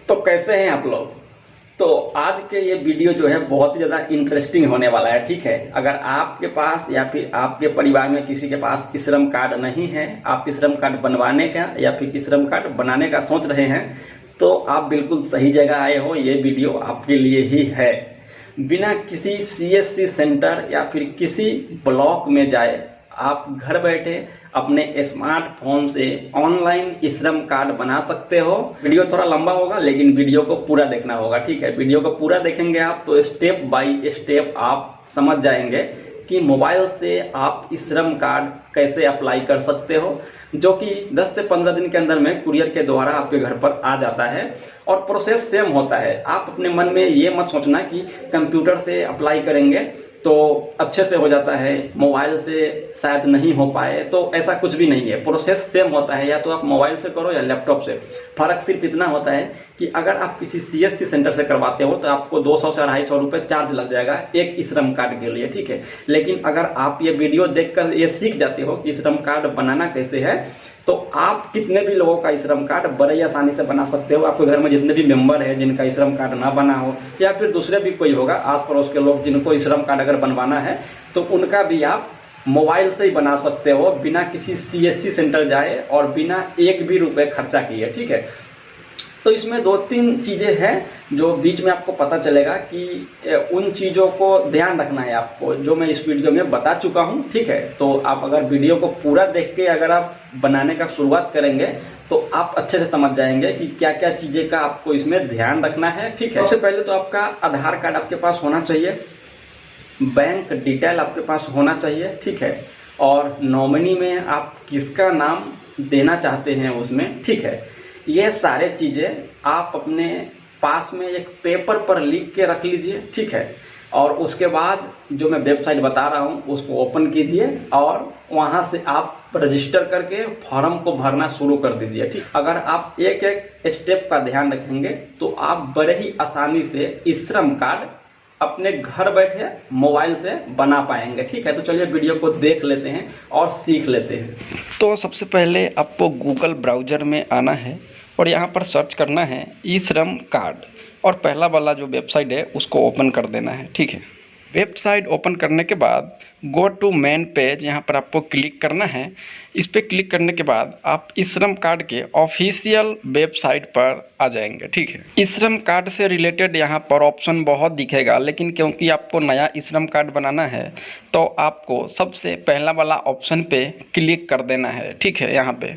तो कैसे हैं आप लोग। तो आज के ये वीडियो जो है बहुत ही ज़्यादा इंटरेस्टिंग होने वाला है। ठीक है, अगर आपके पास या फिर आपके परिवार में किसी के पास ई श्रम कार्ड नहीं है, आप ई श्रम कार्ड बनवाने का या फिर ई श्रम कार्ड बनाने का सोच रहे हैं, तो आप बिल्कुल सही जगह आए हो। ये वीडियो आपके लिए ही है। बिना किसी सीएससी सेंटर या फिर किसी ब्लॉक में जाए आप घर बैठे अपने स्मार्टफोन से ऑनलाइन ई श्रम कार्ड बना सकते हो। वीडियो थोड़ा लंबा होगा लेकिन वीडियो को पूरा देखना होगा। ठीक है, वीडियो को पूरा देखेंगे आप तो स्टेप बाय स्टेप आप समझ जाएंगे कि मोबाइल से आप ई श्रम कार्ड कैसे अप्लाई कर सकते हो, जो कि 10 से 15 दिन के अंदर में कुरियर के द्वारा आपके घर पर आ जाता है और प्रोसेस सेम होता है। आप अपने मन में ये मत सोचना कि कंप्यूटर से अप्लाई करेंगे तो अच्छे से हो जाता है, मोबाइल से शायद नहीं हो पाए, तो ऐसा कुछ भी नहीं है। प्रोसेस सेम होता है, या तो आप मोबाइल से करो या लैपटॉप से। फर्क सिर्फ इतना होता है कि अगर आप किसी सीएससी सेंटर से करवाते हो तो आपको 200 से 250 रुपये चार्ज लग जाएगा एक ई श्रम कार्ड के लिए। ठीक है, लेकिन अगर आप ये वीडियो देखकर ये सीख जाते हो कि ई श्रम कार्ड बनाना कैसे है, तो आप कितने भी लोगों का ई श्रम कार्ड बड़े आसानी से बना सकते हो। आपके घर में जितने भी मेंबर है जिनका ई श्रम कार्ड ना बना हो, या फिर दूसरे भी कोई होगा आस पड़ोस के लोग जिनको ई श्रम कार्ड अगर बनवाना है, तो उनका भी आप मोबाइल से ही बना सकते हो, बिना किसी सीएससी सेंटर जाए और बिना एक भी रुपए खर्चा किए। ठीक है, तो इसमें 2-3 चीज़ें हैं जो बीच में आपको पता चलेगा कि उन चीज़ों को ध्यान रखना है आपको, जो मैं इस वीडियो में बता चुका हूं। ठीक है, तो आप अगर वीडियो को पूरा देख के अगर आप बनाने का शुरुआत करेंगे तो आप अच्छे से समझ जाएंगे कि क्या क्या चीज़ें का आपको इसमें ध्यान रखना है। ठीक है, सबसे पहले तो आपका आधार कार्ड आपके पास होना चाहिए, बैंक डिटेल आपके पास होना चाहिए। ठीक है, और नॉमिनी में आप किसका नाम देना चाहते हैं उसमें। ठीक है, ये सारे चीज़ें आप अपने पास में एक पेपर पर लिख के रख लीजिए। ठीक है, और उसके बाद जो मैं वेबसाइट बता रहा हूँ उसको ओपन कीजिए और वहाँ से आप रजिस्टर करके फॉर्म को भरना शुरू कर दीजिए। ठीक, अगर आप एक एक स्टेप का ध्यान रखेंगे तो आप बड़े ही आसानी से ई श्रम कार्ड अपने घर बैठे मोबाइल से बना पाएंगे। ठीक है, तो चलिए वीडियो को देख लेते हैं और सीख लेते हैं। तो सबसे पहले आपको गूगल ब्राउज़र में आना है और यहाँ पर सर्च करना है ई श्रम कार्ड, और पहला वाला जो वेबसाइट है उसको ओपन कर देना है। ठीक है, वेबसाइट ओपन करने के बाद गो टू मेन पेज, यहाँ पर आपको क्लिक करना है। इस पर क्लिक करने के बाद आप ई श्रम कार्ड के ऑफिशियल वेबसाइट पर आ जाएंगे। ठीक है, ई श्रम कार्ड से रिलेटेड यहाँ पर ऑप्शन बहुत दिखेगा, लेकिन क्योंकि आपको नया ई श्रम कार्ड बनाना है तो आपको सबसे पहला वाला ऑप्शन पे क्लिक कर देना है। ठीक है, यहाँ पे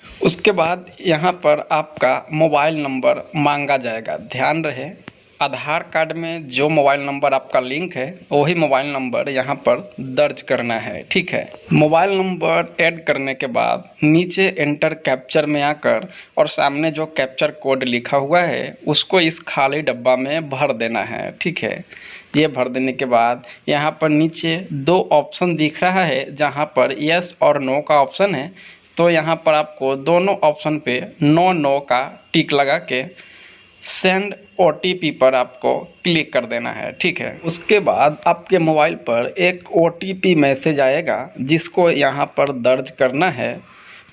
उसके बाद यहाँ पर आपका मोबाइल नंबर मांगा जाएगा। ध्यान रहे, आधार कार्ड में जो मोबाइल नंबर आपका लिंक है वही मोबाइल नंबर यहाँ पर दर्ज करना है। ठीक है, मोबाइल नंबर ऐड करने के बाद नीचे एंटर कैप्चर में आकर और सामने जो कैप्चर कोड लिखा हुआ है उसको इस खाली डब्बा में भर देना है। ठीक है, ये भर देने के बाद यहाँ पर नीचे 2 ऑप्शन दिख रहा है जहाँ पर यस और नो का ऑप्शन है, तो यहाँ पर आपको दोनों ऑप्शन पे नो का टिक लगा के सेंड OTP पर आपको क्लिक कर देना है। ठीक है, उसके बाद आपके मोबाइल पर एक OTP मैसेज आएगा जिसको यहाँ पर दर्ज करना है।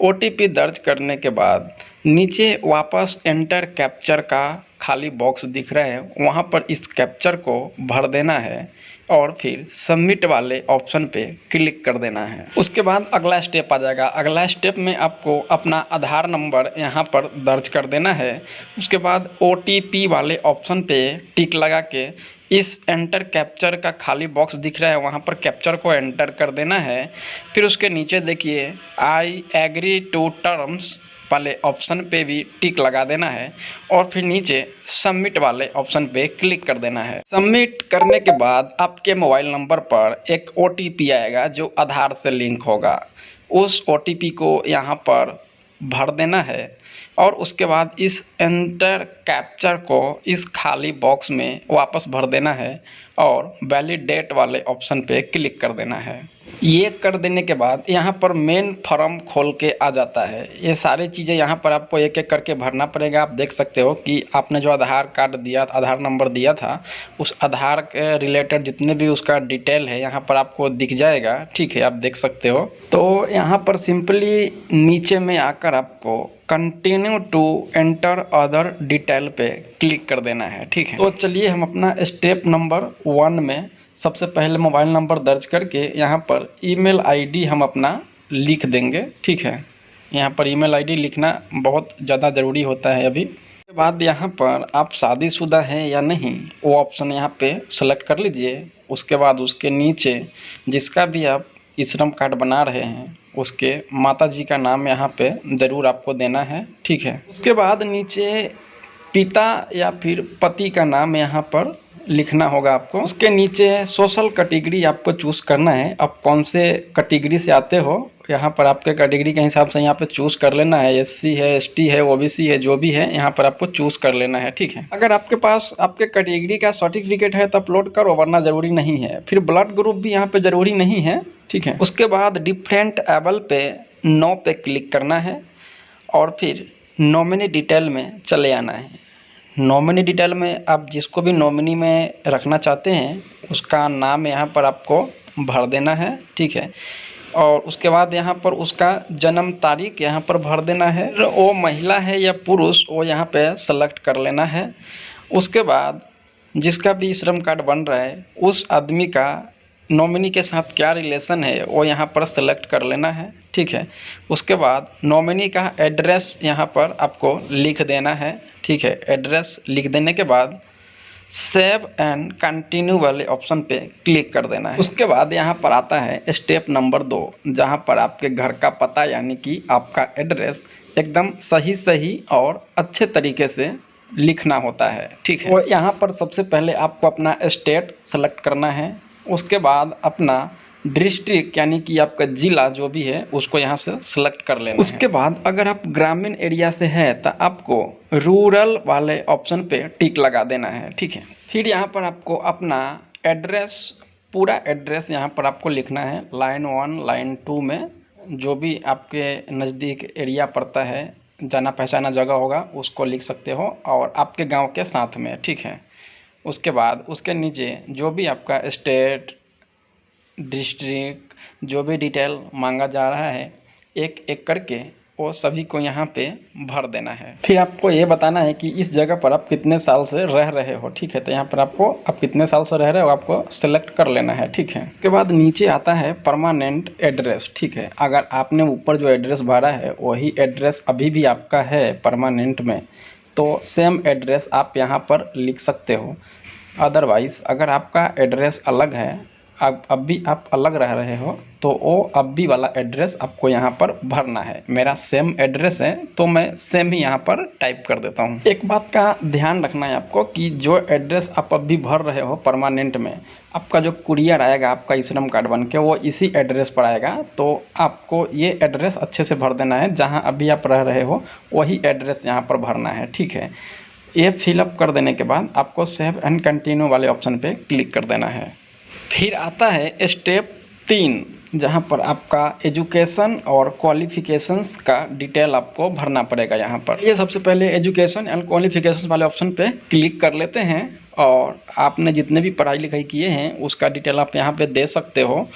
OTP दर्ज करने के बाद नीचे वापस एंटर कैप्चर का खाली बॉक्स दिख रहा है, वहाँ पर इस कैप्चर को भर देना है और फिर सबमिट वाले ऑप्शन पे क्लिक कर देना है। उसके बाद अगला स्टेप आ जाएगा। अगला स्टेप में आपको अपना आधार नंबर यहाँ पर दर्ज कर देना है। उसके बाद OTP वाले ऑप्शन पे टिक लगा के इस एंटर कैप्चर का खाली बॉक्स दिख रहा है, वहाँ पर कैप्चर को एंटर कर देना है। फिर उसके नीचे देखिए आई एग्री टू टर्म्स वाले ऑप्शन पे भी टिक लगा देना है और फिर नीचे सबमिट वाले ऑप्शन पे क्लिक कर देना है। सबमिट करने के बाद आपके मोबाइल नंबर पर एक OTP आएगा जो आधार से लिंक होगा। उस OTP को यहाँ पर भर देना है और उसके बाद इस एंटर कैप्चर को इस खाली बॉक्स में वापस भर देना है और वैलिडेट वाले ऑप्शन पे क्लिक कर देना है। ये कर देने के बाद यहाँ पर मेन फॉर्म खोल के आ जाता है। ये सारी चीज़ें यहाँ पर आपको एक एक करके भरना पड़ेगा। आप देख सकते हो कि आपने जो आधार कार्ड दिया, आधार नंबर दिया था, उस आधार के रिलेटेड जितने भी उसका डिटेल है यहाँ पर आपको दिख जाएगा। ठीक है, आप देख सकते हो। तो यहाँ पर सिंपली नीचे में आकर आपको continue to enter other detail पे क्लिक कर देना है। ठीक है, तो चलिए हम अपना स्टेप नंबर 1 में सबसे पहले मोबाइल नंबर दर्ज करके यहाँ पर ईमेल आईडी हम अपना लिख देंगे। ठीक है, यहाँ पर ईमेल आईडी लिखना बहुत ज़्यादा ज़रूरी होता है। अभी के बाद यहाँ पर आप शादीशुदा हैं या नहीं वो ऑप्शन यहाँ पे सेलेक्ट कर लीजिए। उसके बाद उसके नीचे जिसका भी आप श्रम कार्ड बना रहे हैं उसके माताजी का नाम यहाँ पे ज़रूर आपको देना है। ठीक है, उसके बाद नीचे पिता या फिर पति का नाम यहाँ पर लिखना होगा आपको। उसके नीचे सोशल कैटेगरी आपको चूज़ करना है। आप कौन से कैटेगरी से आते हो यहाँ पर आपके कैटेगरी के हिसाब से यहाँ पे चूज़ कर लेना है। एससी है, एसटी है, ओबीसी है, जो भी है यहाँ पर आपको चूज़ कर लेना है। ठीक है, अगर आपके पास आपके कैटेगरी का सर्टिफिकेट है तो अपलोड करो, वरना ज़रूरी नहीं है। फिर ब्लड ग्रुप भी यहाँ पे ज़रूरी नहीं है। ठीक है, उसके बाद डिफरेंट एबल पे नो पे क्लिक करना है और फिर नॉमिनी डिटेल में चले आना है। नॉमिनी डिटेल में आप जिसको भी नॉमिनी में रखना चाहते हैं उसका नाम यहाँ पर आपको भर देना है। ठीक है, और उसके बाद यहाँ पर उसका जन्म तारीख यहाँ पर भर देना है। वो महिला है या पुरुष वो यहाँ पे सेलेक्ट कर लेना है। उसके बाद जिसका भी श्रम कार्ड बन रहा है उस आदमी का नॉमिनी के साथ क्या रिलेशन है वो यहाँ पर सेलेक्ट कर लेना है। ठीक है, उसके बाद नॉमिनी का एड्रेस यहाँ पर आपको लिख देना है। ठीक है, एड्रेस लिख देने के बाद सेव एंड कंटिन्यू वाले ऑप्शन पे क्लिक कर देना है। उसके बाद यहाँ पर आता है स्टेप नंबर 2, जहाँ पर आपके घर का पता यानी कि आपका एड्रेस एकदम सही और अच्छे तरीके से लिखना होता है। ठीक है, और यहाँ पर सबसे पहले आपको अपना स्टेट सेलेक्ट करना है। उसके बाद अपना डिस्ट्रिक्ट यानी कि आपका ज़िला जो भी है उसको यहाँ से सेलेक्ट कर लेना है। उसके बाद अगर आप ग्रामीण एरिया से है तो आपको रूरल वाले ऑप्शन पे टिक लगा देना है। ठीक है, फिर यहाँ पर आपको अपना एड्रेस, पूरा एड्रेस यहाँ पर आपको लिखना है। लाइन 1 लाइन 2 में जो भी आपके नज़दीक एरिया पड़ता है, जाना पहचाना जगह होगा, उसको लिख सकते हो और आपके गाँव के साथ में। ठीक है, उसके बाद उसके नीचे जो भी आपका स्टेट, डिस्ट्रिक्ट, जो भी डिटेल मांगा जा रहा है एक एक करके वो सभी को यहाँ पे भर देना है। फिर आपको ये बताना है कि इस जगह पर आप कितने साल से रह रहे हो। ठीक है, तो यहाँ पर आपको आप कितने साल से रह रहे हो आपको सेलेक्ट कर लेना है। ठीक है, उसके बाद नीचे आता है परमानेंट एड्रेस। ठीक है, अगर आपने ऊपर जो एड्रेस भरा है वही एड्रेस अभी भी आपका है परमानेंट में तो सेम एड्रेस आप यहाँ पर लिख सकते हो। अदरवाइज़ अगर आपका एड्रेस अलग है, अब भी आप अलग रह रहे हो तो वो अब भी वाला एड्रेस आपको यहाँ पर भरना है। मेरा सेम एड्रेस है तो मैं सेम ही यहाँ पर टाइप कर देता हूँ। एक बात का ध्यान रखना है आपको कि जो एड्रेस आप अब भी भर रहे हो परमानेंट में, आपका जो कुरियर आएगा आपका श्रम कार्ड बन के वो इसी एड्रेस पर आएगा। तो आपको ये एड्रेस अच्छे से भर देना है, जहाँ अभी आप रह रहे हो वही एड्रेस यहाँ पर भरना है। ठीक है, ये फिलअप कर देने के बाद आपको सेव एंड कंटिन्यू वाले ऑप्शन पे क्लिक कर देना है। फिर आता है स्टेप 3, जहाँ पर आपका एजुकेशन और क्वालिफिकेशंस का डिटेल आपको भरना पड़ेगा। यहाँ पर ये सबसे पहले एजुकेशन एंड क्वालिफिकेशंस वाले ऑप्शन पे क्लिक कर लेते हैं और आपने जितने भी पढ़ाई लिखाई किए हैं उसका डिटेल आप यहाँ पे दे सकते हो।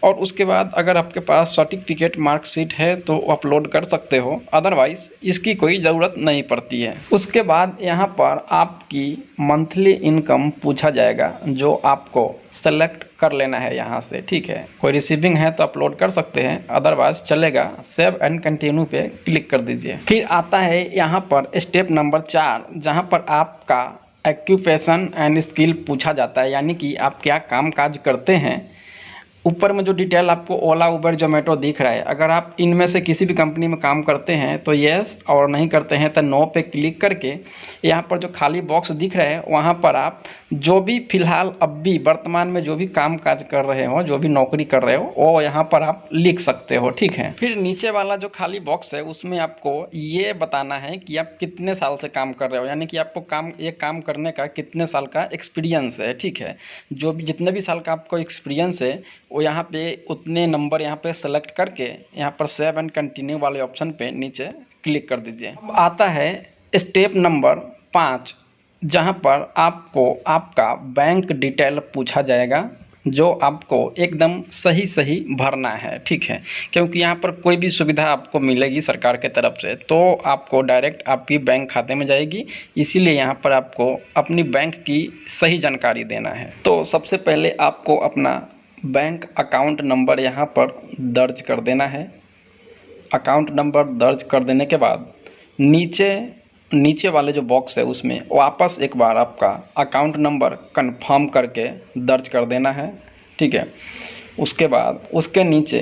और उसके बाद अगर आपके पास सर्टिफिकेट मार्कशीट है तो अपलोड कर सकते हो, अदरवाइज़ इसकी कोई ज़रूरत नहीं पड़ती है। उसके बाद यहाँ पर आपकी मंथली इनकम पूछा जाएगा जो आपको सेलेक्ट कर लेना है यहाँ से। ठीक है, कोई रिसीविंग है तो अपलोड कर सकते हैं, अदरवाइज चलेगा। सेव एंड कंटिन्यू पे क्लिक कर दीजिए। फिर आता है यहाँ पर स्टेप नंबर 4, जहाँ पर आपका ऑक्यूपेशन एंड स्किल पूछा जाता है, यानी कि आप क्या काम काज करते हैं ऊपर में जो डिटेल आपको ओला, उबर, जोमेटो दिख रहा है, अगर आप इनमें से किसी भी कंपनी में काम करते हैं तो येस, और नहीं करते हैं तो नो पे क्लिक करके यहाँ पर जो खाली बॉक्स दिख रहा है वहाँ पर आप जो भी फिलहाल अभी वर्तमान में जो भी काम काज कर रहे हो, जो भी नौकरी कर रहे हो, वो यहाँ पर आप लिख सकते हो। ठीक है, फिर नीचे वाला जो खाली बॉक्स है उसमें आपको ये बताना है कि आप कितने साल से काम कर रहे हो, यानी कि आपको काम करने का कितने साल का एक्सपीरियंस है। ठीक है, जो भी जितने भी साल का आपको एक्सपीरियंस है वो यहाँ पे उतने नंबर यहाँ पे सेलेक्ट करके यहाँ पर सेव एंड कंटिन्यू वाले ऑप्शन पे नीचे क्लिक कर दीजिए। अब आता है स्टेप नंबर 5, जहाँ पर आपको आपका बैंक डिटेल पूछा जाएगा, जो आपको एकदम सही भरना है। ठीक है, क्योंकि यहाँ पर कोई भी सुविधा आपको मिलेगी सरकार के तरफ से तो आपको डायरेक्ट आपकी बैंक खाते में जाएगी, इसीलिए यहाँ पर आपको अपनी बैंक की सही जानकारी देना है। तो सबसे पहले आपको अपना बैंक अकाउंट नंबर यहाँ पर दर्ज कर देना है। अकाउंट नंबर दर्ज कर देने के बाद नीचे वाले जो बॉक्स है उसमें वापस एक बार आपका अकाउंट नंबर कंफर्म करके दर्ज कर देना है। ठीक है, उसके बाद उसके नीचे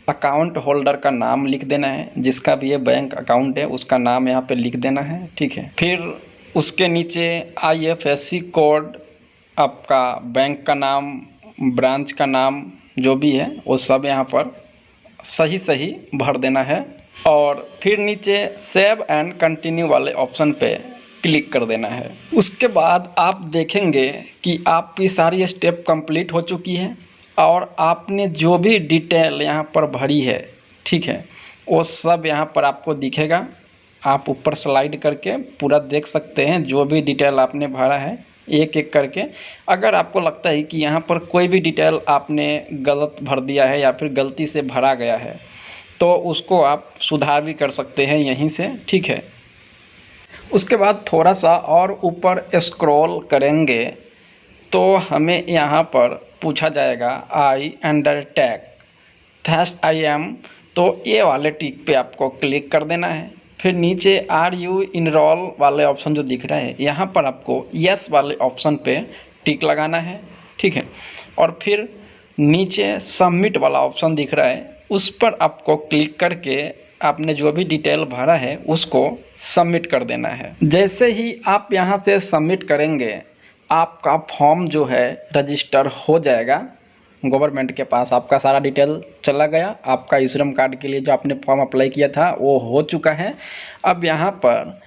अकाउंट होल्डर का नाम लिख देना है, जिसका भी ये बैंक अकाउंट है उसका नाम यहाँ पे लिख देना है। ठीक है, फिर उसके नीचे IFSC कोड, आपका बैंक का नाम, ब्रांच का नाम जो भी है वो सब यहाँ पर सही भर देना है, और फिर नीचे सेव एंड कंटिन्यू वाले ऑप्शन पे क्लिक कर देना है। उसके बाद आप देखेंगे कि आपकी सारी स्टेप कंप्लीट हो चुकी है और आपने जो भी डिटेल यहाँ पर भरी है, ठीक है, वो सब यहाँ पर आपको दिखेगा। आप ऊपर स्लाइड करके पूरा देख सकते हैं जो भी डिटेल आपने भरा है एक एक करके। अगर आपको लगता है कि यहाँ पर कोई भी डिटेल आपने गलत भर दिया है या फिर गलती से भरा गया है तो उसको आप सुधार भी कर सकते हैं यहीं से। ठीक है, उसके बाद थोड़ा सा और ऊपर स्क्रॉल करेंगे तो हमें यहाँ पर पूछा जाएगा आई अंडरटेक आई एम, तो ये वाले टिक पे आपको क्लिक कर देना है। फिर नीचे आर यू इनरोल वाले ऑप्शन जो दिख रहा है यहाँ पर आपको यस वाले ऑप्शन पे टिक लगाना है। ठीक है, और फिर नीचे सबमिट वाला ऑप्शन दिख रहा है उस पर आपको क्लिक करके आपने जो भी डिटेल भरा है उसको सबमिट कर देना है। जैसे ही आप यहाँ से सबमिट करेंगे आपका फॉर्म जो है रजिस्टर हो जाएगा गवर्नमेंट के पास। आपका सारा डिटेल चला गया, आपका श्रम कार्ड के लिए जो आपने फॉर्म अप्लाई किया था वो हो चुका है। अब यहाँ पर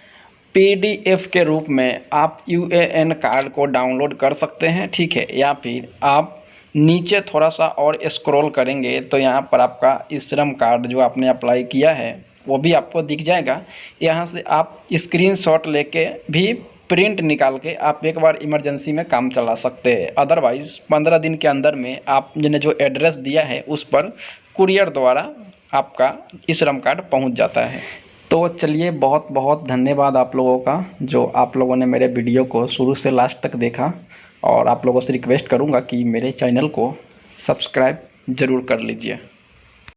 PDF के रूप में आप UAN कार्ड को डाउनलोड कर सकते हैं। ठीक है, या फिर आप नीचे थोड़ा सा और स्क्रॉल करेंगे तो यहाँ पर आपका श्रम कार्ड जो आपने अप्लाई किया है वो भी आपको दिख जाएगा। यहाँ से आप स्क्रीनशॉट लेके भी प्रिंट निकाल के आप एक बार इमरजेंसी में काम चला सकते हैं। अदरवाइज़ 15 दिन के अंदर में आपने जो एड्रेस दिया है उस पर कुरियर द्वारा आपका श्रम कार्ड पहुंच जाता है। तो चलिए, बहुत बहुत धन्यवाद आप लोगों का जो आप लोगों ने मेरे वीडियो को शुरू से लास्ट तक देखा, और आप लोगों से रिक्वेस्ट करूंगा कि मेरे चैनल को सब्सक्राइब ज़रूर कर लीजिए।